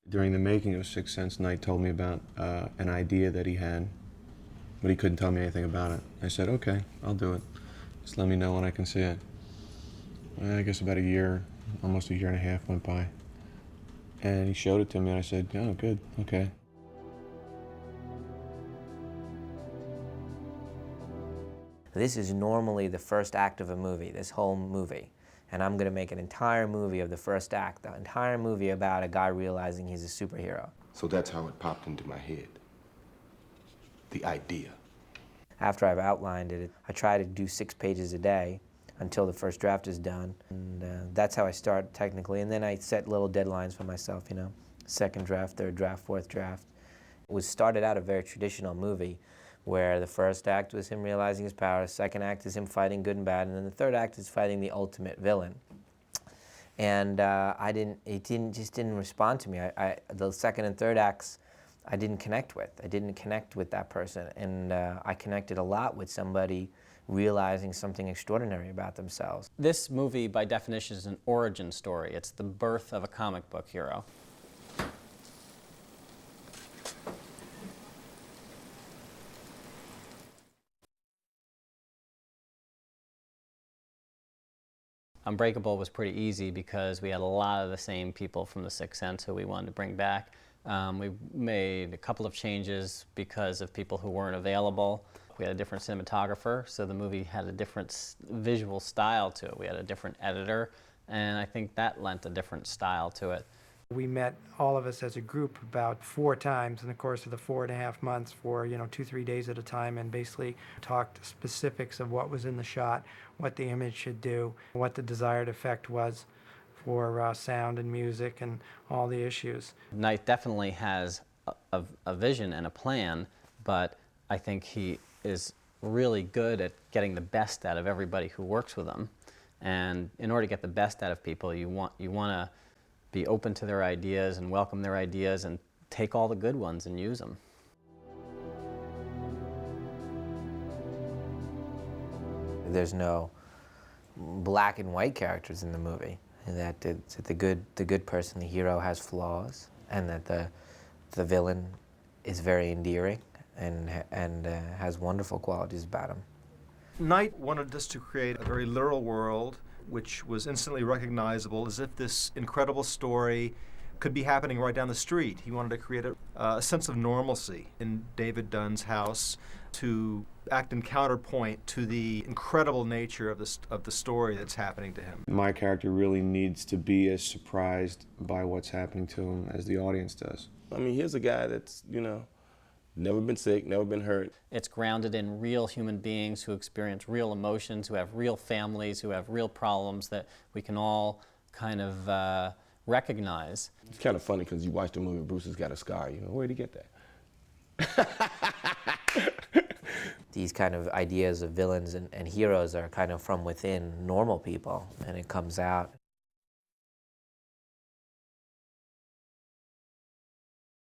During the making of Sixth Sense, Knight told me about an idea that he had, but he couldn't tell me anything about it. I said, okay, I'll do it. Just let me know when I can see it. I guess about a year, almost a year and a half went by. And he showed it to me and I said, oh, good, okay. This is normally the first act of a movie, this whole movie. And I'm going to make an entire movie of the first act, the entire movie about a guy realizing he's a superhero. So that's how it popped into my head. The idea. After I've outlined it, I try to do 6 pages a day until the first draft is done. And that's how I start technically. And then I set little deadlines for myself, you know, second draft, third draft, fourth draft. It was started out a very traditional movie where the first act was him realizing his power, second act is him fighting good and bad, and then the third act is fighting the ultimate villain. And it just didn't respond to me. The second and third acts, I didn't connect with. I didn't connect with that person, and I connected a lot with somebody realizing something extraordinary about themselves. This movie, by definition, is an origin story. It's the birth of a comic book hero. Unbreakable was pretty easy because we had a lot of the same people from The Sixth Sense who we wanted to bring back. We made a couple of changes because of people who weren't available. We had a different cinematographer, so the movie had a different visual style to it. We had a different editor, and I think that lent a different style to it. We met, all of us as a group, about 4 times in the course of the 4.5 months for, 2-3 days at a time, and basically talked specifics of what was in the shot, what the image should do, what the desired effect was for sound and music and all the issues. Knight definitely has a vision and a plan, but I think he is really good at getting the best out of everybody who works with him. And in order to get the best out of people, you want to be open to their ideas and welcome their ideas and take all the good ones and use them. There's no black and white characters in the movie. That the good person, the hero, has flaws, and that the villain is very endearing and has wonderful qualities about him. Knight wanted us to create a very literal world which was instantly recognizable, as if this incredible story could be happening right down the street. He wanted to create a sense of normalcy in David Dunn's house, to act in counterpoint to the incredible nature of the story that's happening to him. My character really needs to be as surprised by what's happening to him as the audience does. I mean, here's a guy that's, never been sick, never been hurt. It's grounded in real human beings who experience real emotions, who have real families, who have real problems that we can all kind of recognize. It's kind of funny because you watch the movie, Bruce has got a scar. Where'd he get that? These kind of ideas of villains and heroes are kind of from within normal people, and it comes out.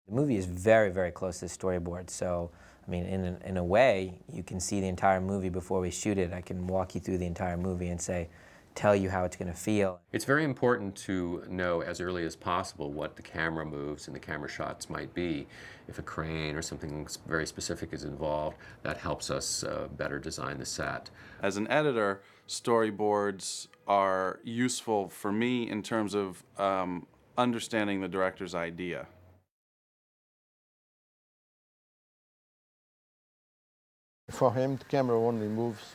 The movie is very, very close to the storyboard, so I mean, in a way, you can see the entire movie before we shoot it. I can walk you through the entire movie and tell you how it's going to feel. It's very important to know as early as possible what the camera moves and the camera shots might be. If a crane or something very specific is involved, that helps us better design the set. As an editor, storyboards are useful for me in terms of understanding the director's idea. For him, the camera only moves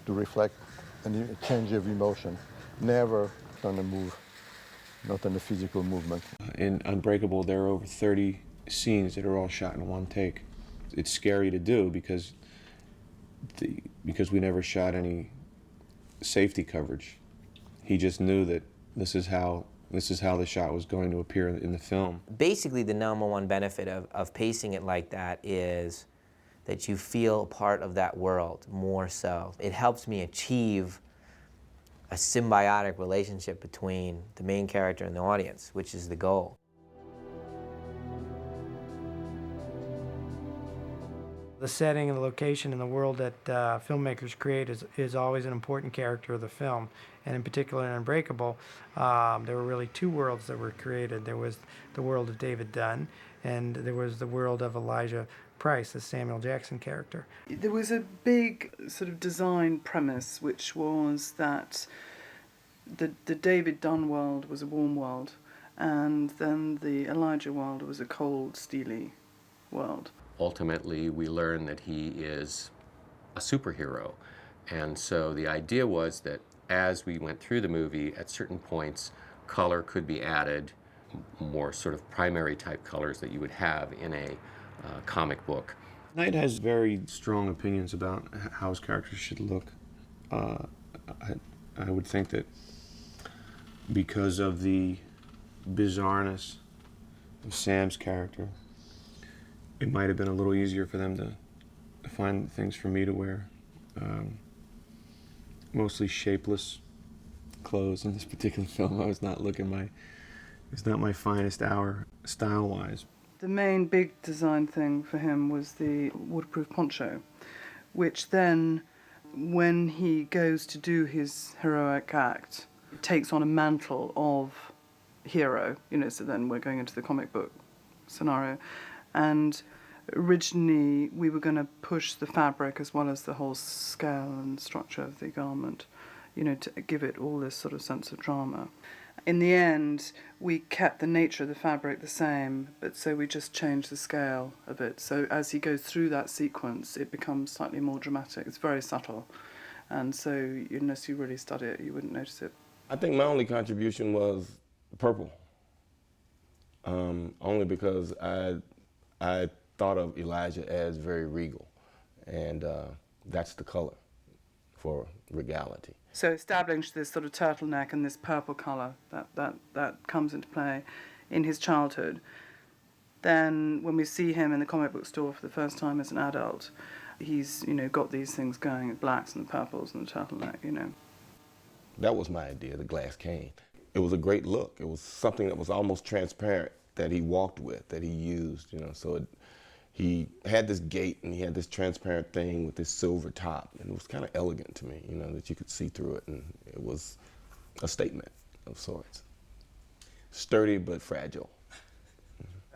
to reflect a change of emotion, never on the move, not on the physical movement. In Unbreakable, there are over 30 scenes that are all shot in one take. It's scary to do because we never shot any safety coverage. He just knew that this is how the shot was going to appear in the film. Basically, the #1 benefit of pacing it like that is that you feel a part of that world more so. It helps me achieve a symbiotic relationship between the main character and the audience, which is the goal. The setting and the location and the world that filmmakers create is always an important character of the film. And in particular in Unbreakable, there were really two worlds that were created. There was the world of David Dunn, and there was the world of Elijah Price, the Samuel Jackson character. There was a big sort of design premise, which was that the David Dunn world was a warm world, and then the Elijah world was a cold, steely world. Ultimately, we learn that he is a superhero. And so the idea was that as we went through the movie, at certain points, color could be added, more sort of primary type colors that you would have in a comic book. Knight has very strong opinions about how his characters should look. I would think that because of the bizarreness of Sam's character, it might have been a little easier for them to find things for me to wear. Mostly shapeless clothes in this particular film. I was not looking it's not my finest hour style-wise. The main big design thing for him was the waterproof poncho, which then, when he goes to do his heroic act, takes on a mantle of hero, so then we're going into the comic book scenario. And originally we were going to push the fabric as well as the whole scale and structure of the garment, to give it all this sort of sense of drama. In the end, we kept the nature of the fabric the same, but so we just changed the scale of it. So as he goes through that sequence, it becomes slightly more dramatic. It's very subtle. And so unless you really study it, you wouldn't notice it. I think my only contribution was purple. Only because I thought of Elijah as very regal, and that's the color for regality. So establish this sort of turtleneck and this purple colour that comes into play in his childhood. Then when we see him in the comic book store for the first time as an adult, he's got these things going, the blacks and the purples and the turtleneck, That was my idea, the glass cane. It was a great look. It was something that was almost transparent that he walked with, that he used, so he had this gait and he had this transparent thing with this silver top, and it was kind of elegant to me, that you could see through it, and it was a statement of sorts. Sturdy but fragile.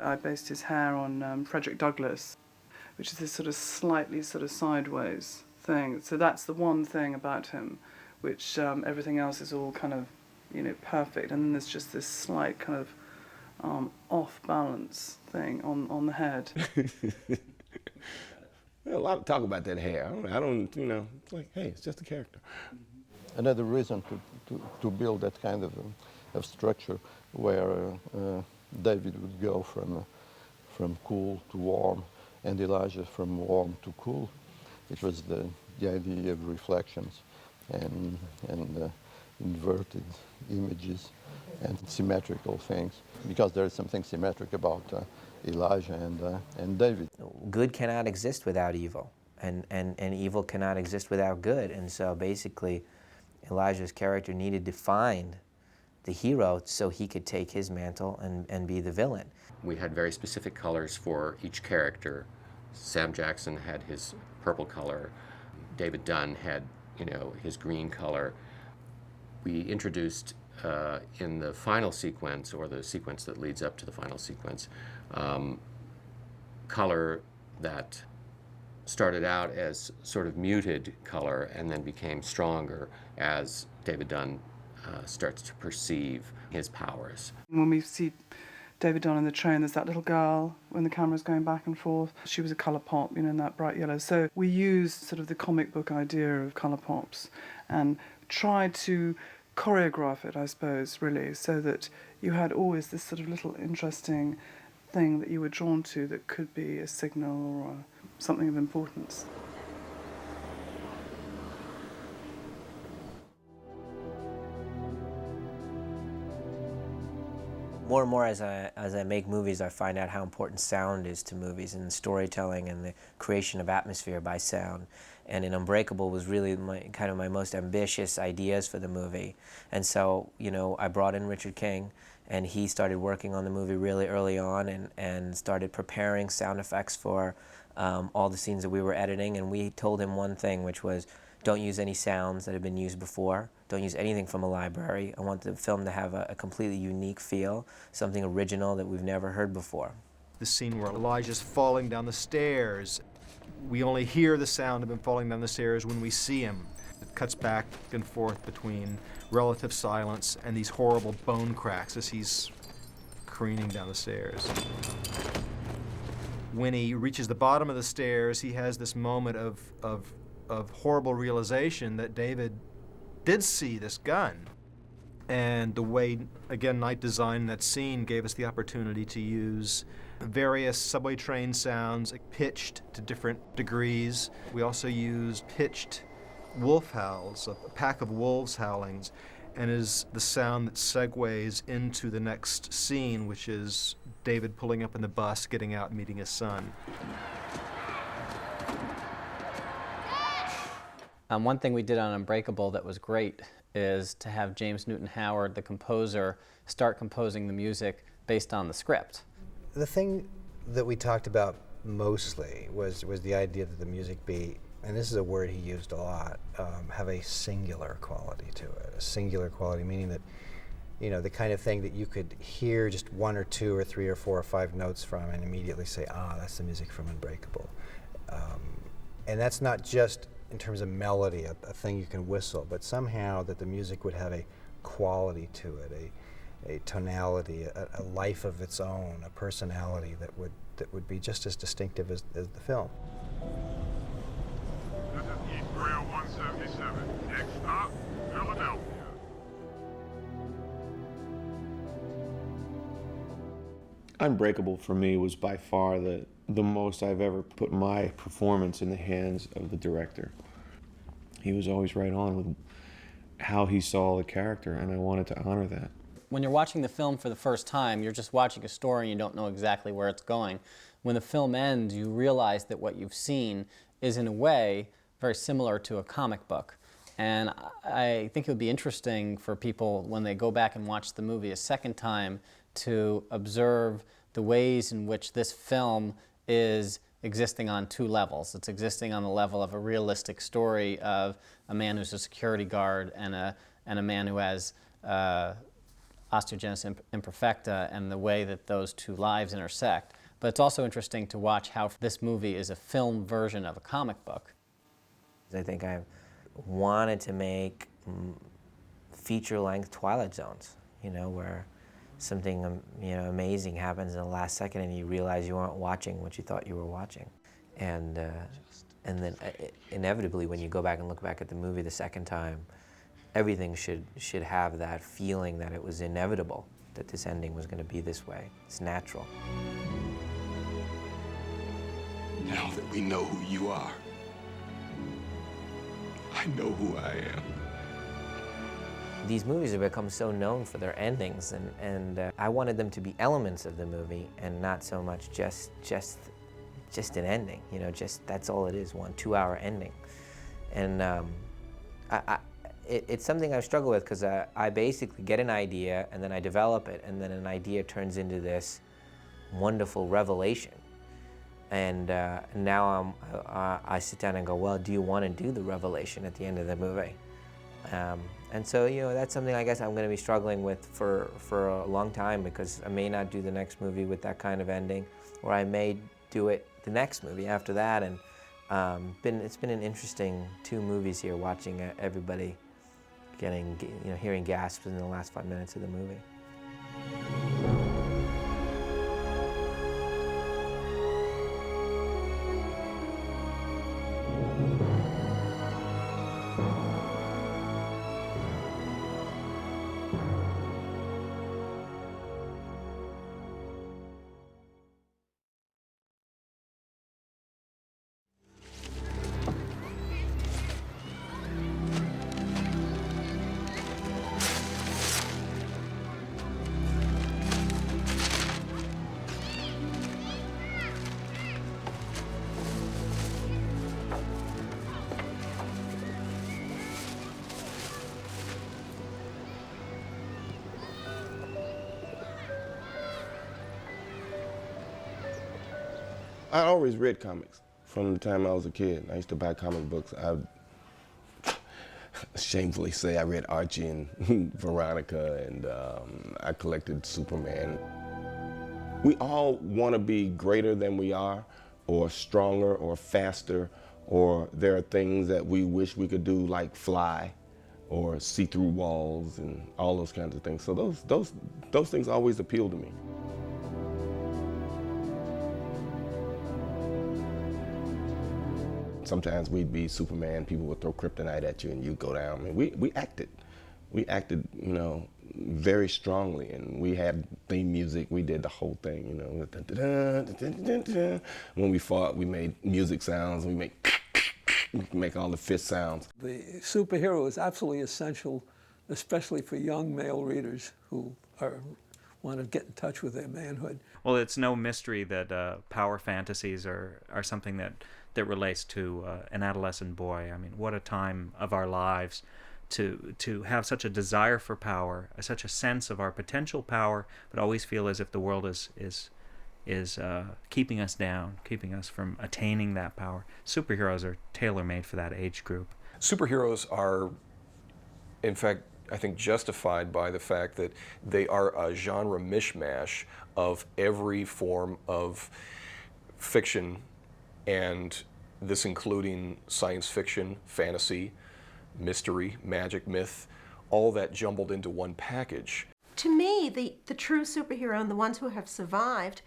I based his hair on Frederick Douglass, which is this sort of slightly sort of sideways thing. So that's the one thing about him, which everything else is all kind of, perfect, and then there's just this slight kind of off-balance thing on the head. A lot of talk about that hair. I don't, it's like, hey, it's just a character. Another reason to build that kind of structure where David would go from cool to warm and Elijah from warm to cool. It was the idea of reflections and inverted images and symmetrical things, because there is something symmetric about Elijah and David. Good cannot exist without evil, and evil cannot exist without good. And so basically, Elijah's character needed to find the hero so he could take his mantle and be the villain. We had very specific colors for each character. Sam Jackson had his purple color. David Dunn had, his green color. We introduced in the final sequence, or the sequence that leads up to the final sequence, color that started out as sort of muted color and then became stronger as David Dunn starts to perceive his powers. When we see David Dunn in the train, there's that little girl when the camera's going back and forth. She was a colour pop, in that bright yellow. So we used sort of the comic book idea of colour pops and tried to choreograph it, I suppose, really, so that you had always this sort of little interesting thing that you were drawn to that could be a signal or something of importance. More and more as I make movies, I find out how important sound is to movies and storytelling and the creation of atmosphere by sound. And in Unbreakable was really my most ambitious ideas for the movie. And so, I brought in Richard King, and he started working on the movie really early on and started preparing sound effects for all the scenes that we were editing. And we told him one thing, which was, Don't use any sounds that have been used before. Don't use anything from a library. I want the film to have a completely unique feel, something original that we've never heard before. The scene where Elijah's falling down the stairs, we only hear the sound of him falling down the stairs when we see him. It cuts back and forth between relative silence and these horrible bone cracks as he's careening down the stairs. When he reaches the bottom of the stairs, he has this moment of horrible realization that David did see this gun. And the way, again, Knight designed that scene gave us the opportunity to use various subway train sounds, pitched to different degrees. We also used pitched wolf howls, a pack of wolves howlings, and is the sound that segues into the next scene, which is David pulling up in the bus, getting out and meeting his son. One thing we did on Unbreakable that was great is to have James Newton Howard, the composer, start composing the music based on the script. The thing that we talked about mostly was the idea that the music be, and this is a word he used a lot, have a singular quality to it. A singular quality meaning that, you know, the kind of thing that you could hear just one or two or three or four or five notes from and immediately say, ah, that's the music from Unbreakable. And that's not just in terms of melody, a thing you can whistle, but somehow that the music would have a quality to it, a tonality, a life of its own, a personality that would be just as distinctive as the film. This is East Rail 177. Next stop, Philadelphia. Unbreakable for me was by far the most I've ever put my performance in the hands of the director. He was always right on with how he saw the character, and I wanted to honor that. When you're watching the film for the first time, you're just watching a story and you don't know exactly where it's going. When the film ends, you realize that what you've seen is, in a way, very similar to a comic book. And I think it would be interesting for people, when they go back and watch the movie a second time, to observe the ways in which this film is existing on two levels. It's existing on the level of a realistic story of a man who's a security guard and a man who has osteogenesis imperfecta, and the way that those two lives intersect. But it's also interesting to watch how this movie is a film version of a comic book. I think I wanted to make feature-length Twilight Zones, you know, where something amazing happens in the last second and you realize you weren't watching what you thought you were watching. And then inevitably, when you go back and look back at the movie the second time, everything should have that feeling that it was inevitable, that this ending was going to be this way. It's natural. Now that we know who you are, I know who I am. These movies have become so known for their endings, and I wanted them to be elements of the movie and not so much just an ending. You know, just that's all it is, 1 2-hour ending. And it's something I struggle with, because I basically get an idea and then I develop it, and then an idea turns into this wonderful revelation. And now I sit down and go, well, do you want to do the revelation at the end of the movie? And so, you know, that's something I guess I'm going to be struggling with for a long time, because I may not do the next movie with that kind of ending, or I may do it the next movie after that. And it's been an interesting 2 movies here, watching everybody hearing gasps in the last 5 minutes of the movie. I always read comics from the time I was a kid. I used to buy comic books. shamefully say I read Archie and Veronica, and I collected Superman. We all want to be greater than we are, or stronger, or faster, or there are things that we wish we could do, like fly, or see through walls, and all those kinds of things. So those things always appeal to me. Sometimes we'd be Superman, people would throw kryptonite at you and you'd go down. I mean, we acted, you know, very strongly, and we had theme music. We did the whole thing, you know. Dun, dun, dun, dun, dun, dun, dun. When we fought, we made music sounds. We make all the fist sounds. The superhero is absolutely essential, especially for young male readers who want to get in touch with their manhood. Well, it's no mystery that power fantasies are something that relates to an adolescent boy. I mean, what a time of our lives to have such a desire for power, such a sense of our potential power, but always feel as if the world is keeping us down, keeping us from attaining that power. Superheroes are tailor-made for that age group. Superheroes are, in fact, I think justified by the fact that they are a genre mishmash of every form of fiction, and this including science fiction, fantasy, mystery, magic, myth, all that jumbled into one package. To me, the true superhero and the ones who have survived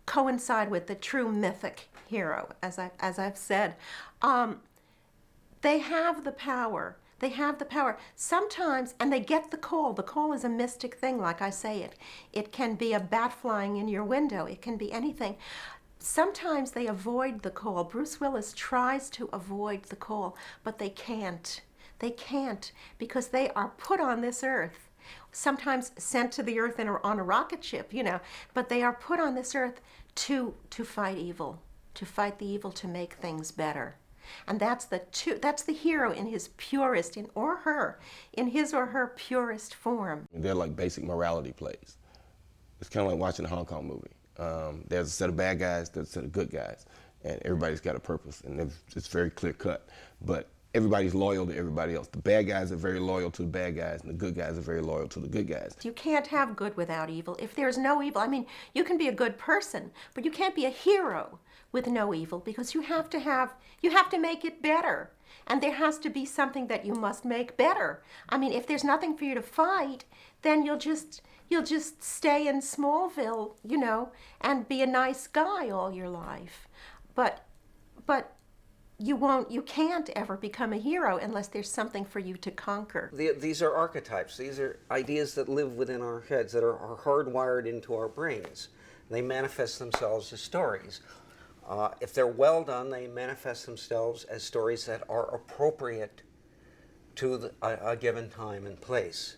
coincide with the true mythic hero, as I've said. They have the power. They have the power. Sometimes, and they get the call. The call is a mystic thing, like I say. It can be a bat flying in your window. It can be anything. Sometimes they avoid the call. Bruce Willis tries to avoid the call, but they can't. They can't, because they are put on this earth, sometimes sent to the earth on a rocket ship, you know, but they are put on this earth to fight evil, to fight the evil, to make things better. And that's the hero in his purest, in his or her purest form. They're like basic morality plays. It's kind of like watching a Hong Kong movie. There's a set of bad guys, there's a set of good guys, and everybody's got a purpose, and it's very clear cut. But everybody's loyal to everybody else. The bad guys are very loyal to the bad guys, and the good guys are very loyal to the good guys. You can't have good without evil. If there's no evil, I mean, you can be a good person, but you can't be a hero with no evil, because you have to make it better. And there has to be something that you must make better. I mean, if there's nothing for you to fight, then you'll just stay in Smallville, you know, and be a nice guy all your life. But you can't ever become a hero unless there's something for you to conquer. These are archetypes. These are ideas that live within our heads, that are hardwired into our brains. They manifest themselves as stories. If they're well done, they manifest themselves as stories that are appropriate to a given time and place.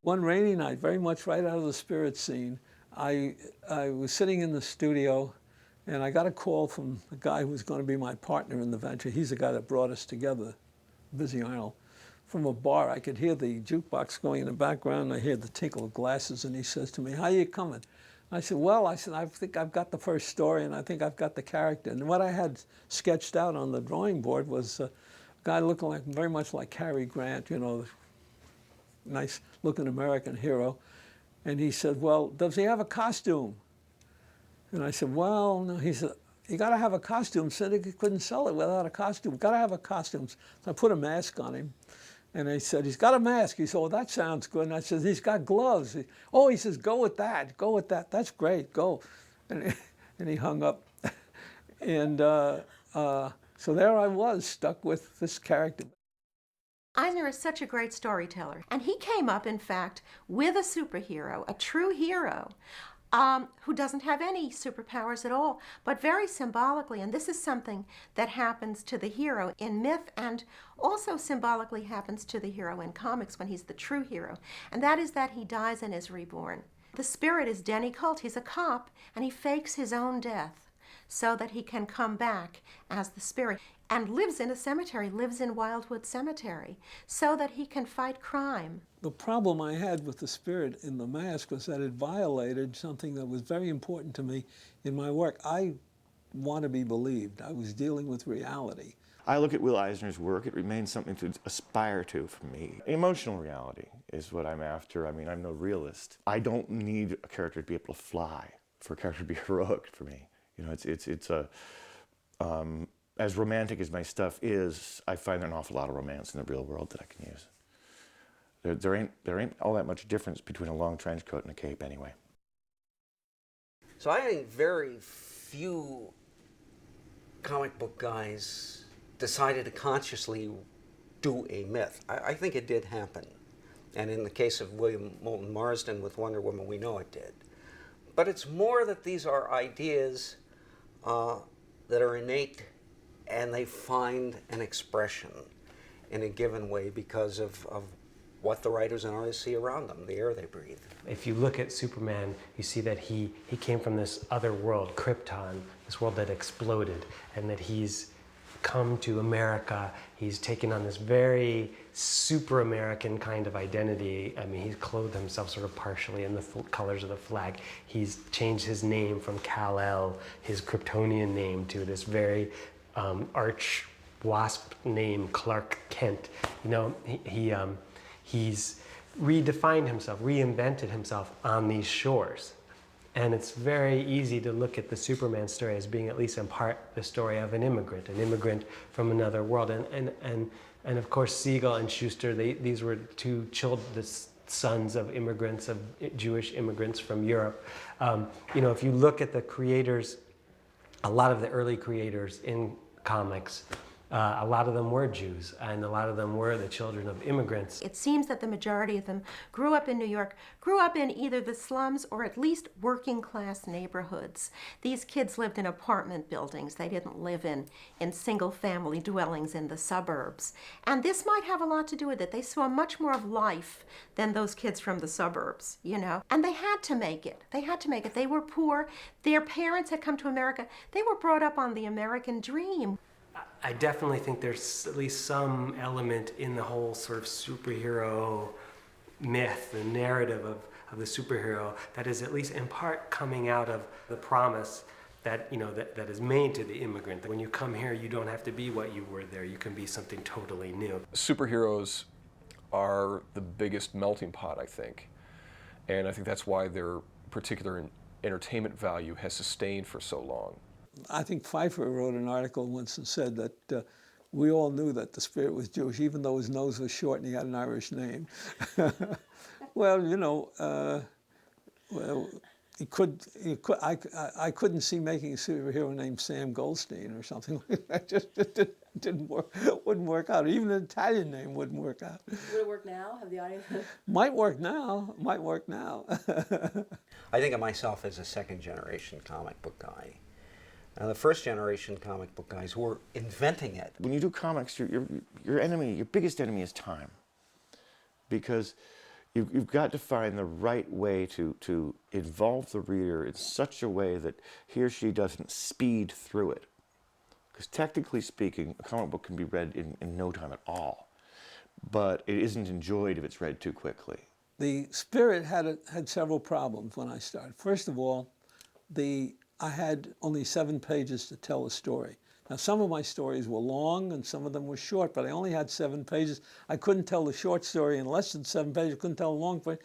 One rainy night, very much right out of the Spirit scene, I was sitting in the studio, and I got a call from the guy who was going to be my partner in the venture. He's the guy that brought us together, Busy Arnold. From a bar, I could hear the jukebox going in the background, and I heard the tinkle of glasses, and he says to me, "How you coming?" I said, "Well," I think I've got the first story, and I think I've got the character. And what I had sketched out on the drawing board was a guy looking very much like Cary Grant, you know, nice-looking American hero. And he said, "Well, does he have a costume?" And I said, "Well, no." He said, "You got to have a costume." Said he couldn't sell it without a costume. Got to have a costume. So I put a mask on him. And he said, "He's got a mask." He said, "Well, that sounds good." And I said, "He's got gloves." He says, "Go with that. Go with that. That's great. Go." And he hung up. And so there I was, stuck with this character. Eisner is such a great storyteller. And he came up, in fact, with a superhero, a true hero, who doesn't have any superpowers at all, but very symbolically, and this is something that happens to the hero in myth and also symbolically happens to the hero in comics when he's the true hero, and that is that he dies and is reborn. The spirit is Denny Colt. He's a cop, and he fakes his own death so that he can come back as the spirit, and lives in a cemetery, lives in Wildwood Cemetery, so that he can fight crime. The problem I had with the spirit in the mask was that it violated something that was very important to me in my work. I want to be believed. I was dealing with reality. I look at Will Eisner's work, it remains something to aspire to for me. Emotional reality is what I'm after. I mean, I'm no realist. I don't need a character to be able to fly for a character to be heroic for me. You know, it's a, as romantic as my stuff is, I find an awful lot of romance in the real world that I can use. There ain't all that much difference between a long trench coat and a cape anyway. So I think very few comic book guys decided to consciously do a myth. I think it did happen. And in the case of William Moulton Marsden with Wonder Woman, we know it did. But it's more that these are ideas that are innate and they find an expression in a given way because of what the writers and artists see around them, the air they breathe. If you look at Superman, you see that he came from this other world, Krypton, this world that exploded, and that he's come to America. He's taken on this very super American kind of identity. I mean, he's clothed himself sort of partially in the colors of the flag. He's changed his name from Kal-El, his Kryptonian name, to this very arch wasp name, Clark Kent. You know, he's redefined himself, reinvented himself on these shores. And it's very easy to look at the Superman story as being at least in part the story of an immigrant from another world. And of course, Siegel and Schuster, these were two the sons of immigrants, of Jewish immigrants from Europe. You know, if you look at the creators, a lot of the early creators in comics, a lot of them were Jews, and a lot of them were the children of immigrants. It seems that the majority of them grew up in New York, grew up in either the slums or at least working class neighborhoods. These kids lived in apartment buildings. They didn't live in single family dwellings in the suburbs. And this might have a lot to do with it. They saw much more of life than those kids from the suburbs, you know. And they had to make it. They had to make it. They were poor. Their parents had come to America. They were brought up on the American dream. I definitely think there's at least some element in the whole sort of superhero myth, the narrative of the superhero, that is at least in part coming out of the promise that, you know, that is made to the immigrant. That when you come here, you don't have to be what you were there. You can be something totally new. Superheroes are the biggest melting pot, I think. And I think that's why their particular entertainment value has sustained for so long. I think Pfeiffer wrote an article once and said that we all knew that the Spirit was Jewish, even though his nose was short and he had an Irish name. Well, you know, I couldn't see making a superhero named Sam Goldstein or something like that. Just wouldn't work out. Even an Italian name wouldn't work out. Would it work now? Have the audience? Might work now. Might work now. I think of myself as a second-generation comic book guy. The first-generation comic book guys were inventing it. When you do comics, your enemy, your biggest enemy is time. Because you've got to find the right way to involve the reader in such a way that he or she doesn't speed through it. Because technically speaking, a comic book can be read in no time at all. But it isn't enjoyed if it's read too quickly. The Spirit had several problems when I started. First of all, I had only 7 pages to tell a story. Now, some of my stories were long and some of them were short, but I only had 7 pages. I couldn't tell the short story in less than 7 pages. I couldn't tell a long story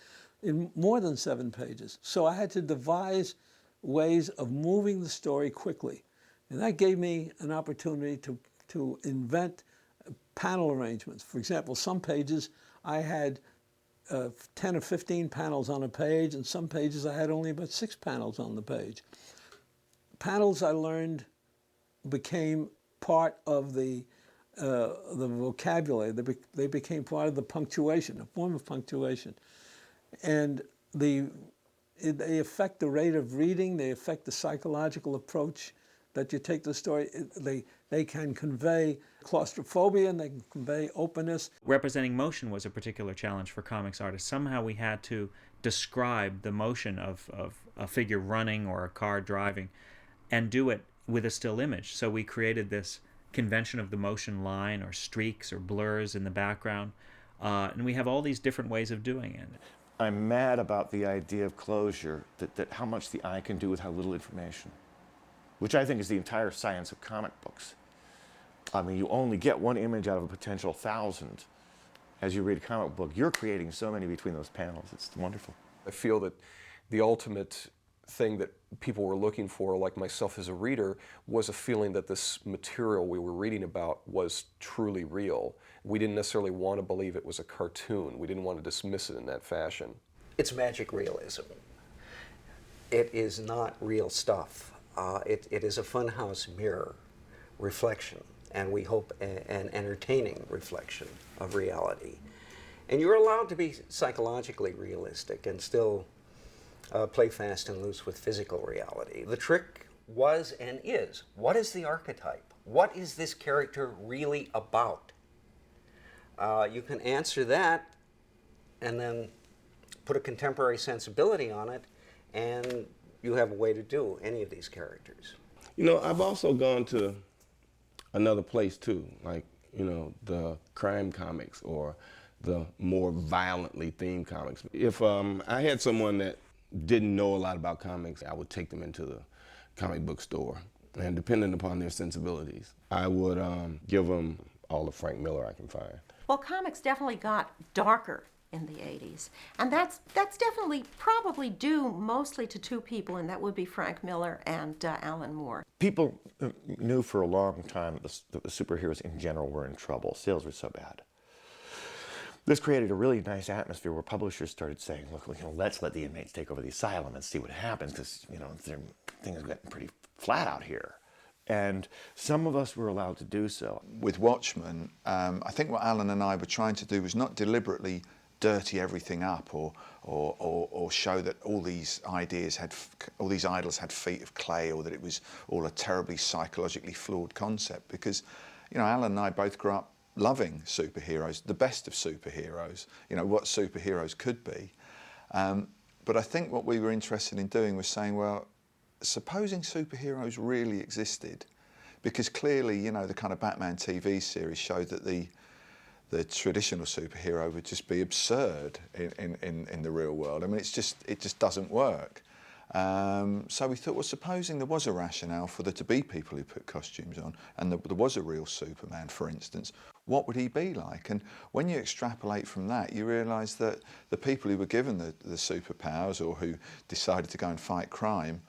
in more than 7 pages. So I had to devise ways of moving the story quickly. And that gave me an opportunity to invent panel arrangements. For example, some pages I had 10 or 15 panels on a page, and some pages I had only about 6 panels on the page. Panels, I learned, became part of the vocabulary. They became part of the punctuation, a form of punctuation. And they affect the rate of reading, they affect the psychological approach that you take to the story. They can convey claustrophobia and they can convey openness. Representing motion was a particular challenge for comics artists. Somehow we had to describe the motion of a figure running or a car driving and do it with a still image. So we created this convention of the motion line or streaks or blurs in the background. And we have all these different ways of doing it. I'm mad about the idea of closure, that how much the eye can do with how little information, which I think is the entire science of comic books. I mean, you only get one image out of a potential 1,000. As you read a comic book, you're creating so many between those panels. It's wonderful. I feel that the ultimate thing that people were looking for, like myself as a reader, was a feeling that this material we were reading about was truly real. We didn't necessarily want to believe it was a cartoon. We didn't want to dismiss it in that fashion. It's magic realism. It is not real stuff. It is a funhouse mirror reflection, and we hope an entertaining reflection of reality. And you're allowed to be psychologically realistic and still play fast and loose with physical reality. The trick was and is, what is the archetype? What is this character really about? You can answer that and then put a contemporary sensibility on it, and you have a way to do any of these characters. You know, I've also gone to another place too, like, you know, the crime comics or the more violently themed comics. If I had someone that didn't know a lot about comics, I would take them into the comic book store, and depending upon their sensibilities, I would give them all the Frank Miller I can find. Well, comics definitely got darker in the 80s, and that's definitely probably due mostly to two people, and that would be Frank Miller and Alan Moore. People knew for a long time that the superheroes in general were in trouble. Sales were so bad. This created a really nice atmosphere where publishers started saying, look, you know, let's let the inmates take over the asylum and see what happens, because, you know, things are getting pretty flat out here. And some of us were allowed to do so. With Watchmen, I think what Alan and I were trying to do was not deliberately dirty everything up or show that all these ideas had, all these idols had feet of clay, or that it was all a terribly psychologically flawed concept, because, you know, Alan and I both grew up loving superheroes, the best of superheroes, you know, what superheroes could be. But I think what we were interested in doing was saying, well, supposing superheroes really existed, because clearly, you know, the kind of Batman TV series showed that the traditional superhero would just be absurd in the real world. I mean, it just doesn't work. So we thought, well, supposing there was a rationale for there to be people who put costumes on, and there was a real Superman, for instance, what would he be like? And when you extrapolate from that, you realise that the people who were given the superpowers, or who decided to go and fight crime,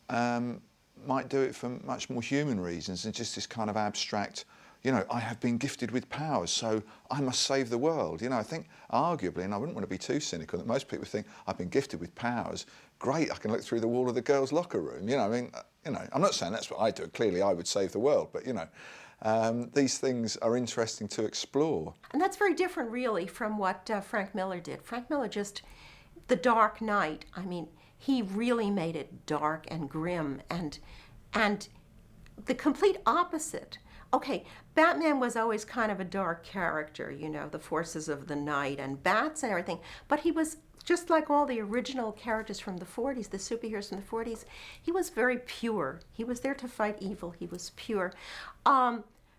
might do it for much more human reasons than just this kind of abstract, you know, I have been gifted with powers, so I must save the world. You know, I think arguably, and I wouldn't want to be too cynical, that most people think, I've been gifted with powers, great, I can look through the wall of the girls' locker room. You know, I mean, you know, I'm not saying that's what I do. Clearly, I would save the world, but, you know, these things are interesting to explore. And that's very different, really, from what Frank Miller did. Frank Miller just, The Dark Knight, I mean, he really made it dark and grim, and the complete opposite. Okay, Batman was always kind of a dark character, you know, the forces of the night and bats and everything, but he was just like all the original characters from the 40s, the superheroes from the 40s, he was very pure. He was there to fight evil. He was pure.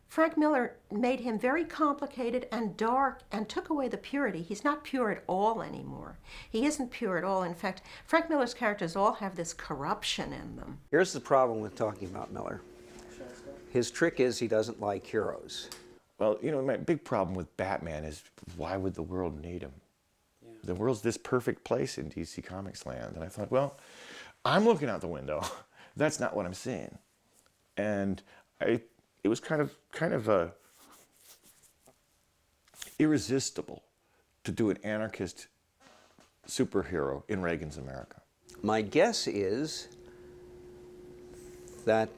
Frank Miller made him very complicated and dark and took away the purity. He's not pure at all anymore. He isn't pure at all. In fact, Frank Miller's characters all have this corruption in them. Here's the problem with talking about Miller. His trick is he doesn't like heroes. Well, you know, my big problem with Batman is, why would the world need him? Yeah. The world's this perfect place in DC Comics land. And I thought, well, I'm looking out the window. That's not what I'm seeing. And it was kind of irresistible to do an anarchist superhero in Reagan's America. My guess is that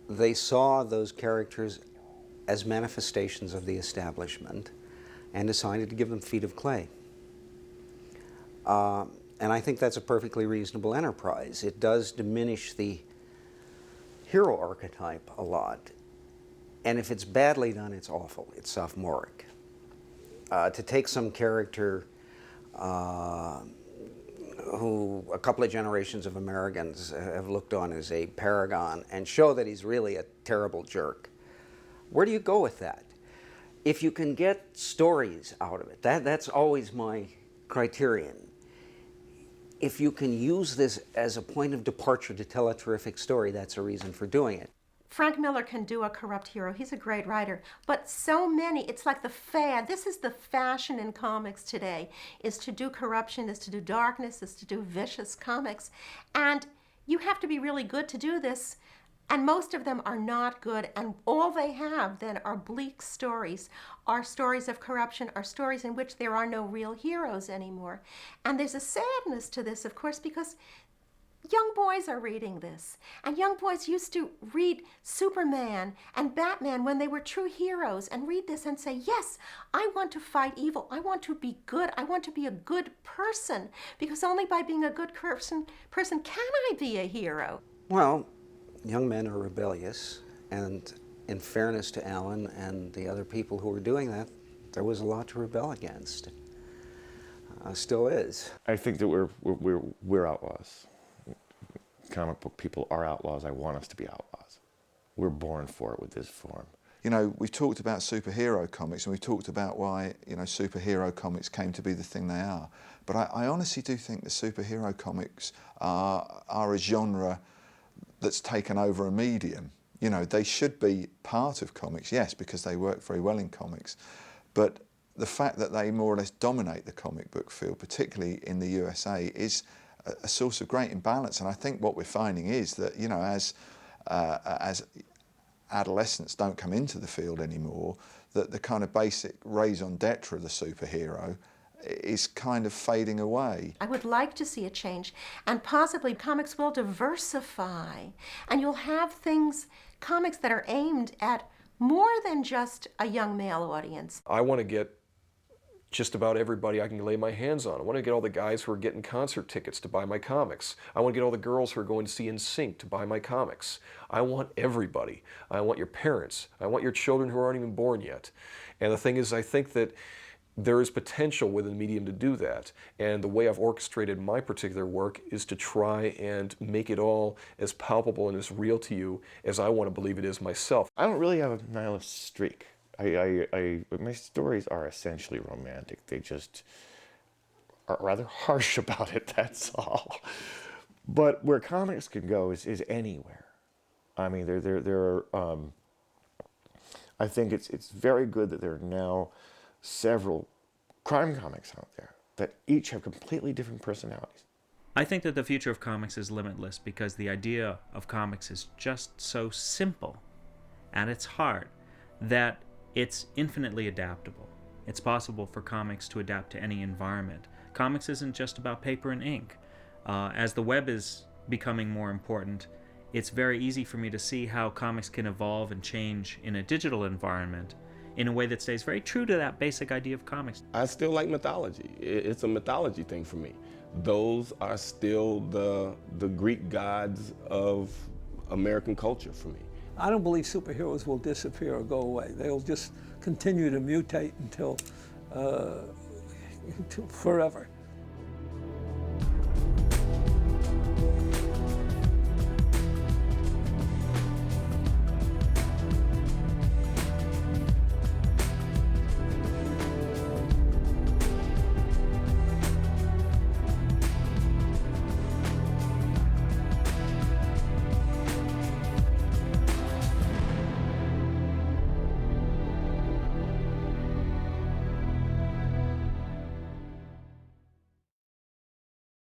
they saw those characters as manifestations of the establishment and decided to give them feet of clay. And I think that's a perfectly reasonable enterprise. It does diminish the hero archetype a lot. And if it's badly done, it's awful. It's sophomoric. To take some character who a couple of generations of Americans have looked on as a paragon and show that he's really a terrible jerk, where do you go with that? If you can get stories out of it, that's always my criterion. If you can use this as a point of departure to tell a terrific story, that's a reason for doing it. Frank Miller can do a corrupt hero. He's a great writer. But so many, it's like the fad. This is the fashion in comics today, is to do corruption, is to do darkness, is to do vicious comics. And you have to be really good to do this. And most of them are not good. And all they have then are bleak stories, are stories of corruption, are stories in which there are no real heroes anymore. And there's a sadness to this, of course, because young boys are reading this. And young boys used to read Superman and Batman when they were true heroes and read this and say, yes, I want to fight evil. I want to be good. I want to be a good person, because only by being a good person can I be a hero. Well, young men are rebellious, and in fairness to Alan and the other people who were doing that, there was a lot to rebel against. Still is. I think that we're outlaws. Comic book people are outlaws. I want us to be outlaws. We're born for it with this form. You know, we've talked about superhero comics, and we've talked about why, you know, superhero comics came to be the thing they are. But I honestly do think the superhero comics are a genre that's taken over a medium. You know, they should be part of comics, yes, because they work very well in comics. But the fact that they more or less dominate the comic book field, particularly in the USA, is a source of great imbalance. And I think what we're finding is that, you know, as adolescents don't come into the field anymore, that the kind of basic raison d'etre of the superhero is kind of fading away. I would like to see a change, and possibly comics will diversify, and you'll have comics that are aimed at more than just a young male audience. I want to get just about everybody I can lay my hands on. I want to get all the guys who are getting concert tickets to buy my comics. I want to get all the girls who are going to see NSYNC to buy my comics. I want everybody. I want your parents. I want your children who aren't even born yet. And the thing is, I think that there is potential within the medium to do that. And the way I've orchestrated my particular work is to try and make it all as palpable and as real to you as I want to believe it is myself. I don't really have a nihilist streak. My stories are essentially romantic. They just are rather harsh about it, that's all. But where comics can go is anywhere. I mean, I think it's very good that there are now several crime comics out there that each have completely different personalities. I think that the future of comics is limitless because the idea of comics is just so simple at its heart that it's infinitely adaptable. It's possible for comics to adapt to any environment. Comics isn't just about paper and ink. As the web is becoming more important, it's very easy for me to see how comics can evolve and change in a digital environment in a way that stays very true to that basic idea of comics. I still like mythology. It's a mythology thing for me. Those are still the Greek gods of American culture for me. I don't believe superheroes will disappear or go away. They'll just continue to mutate until forever.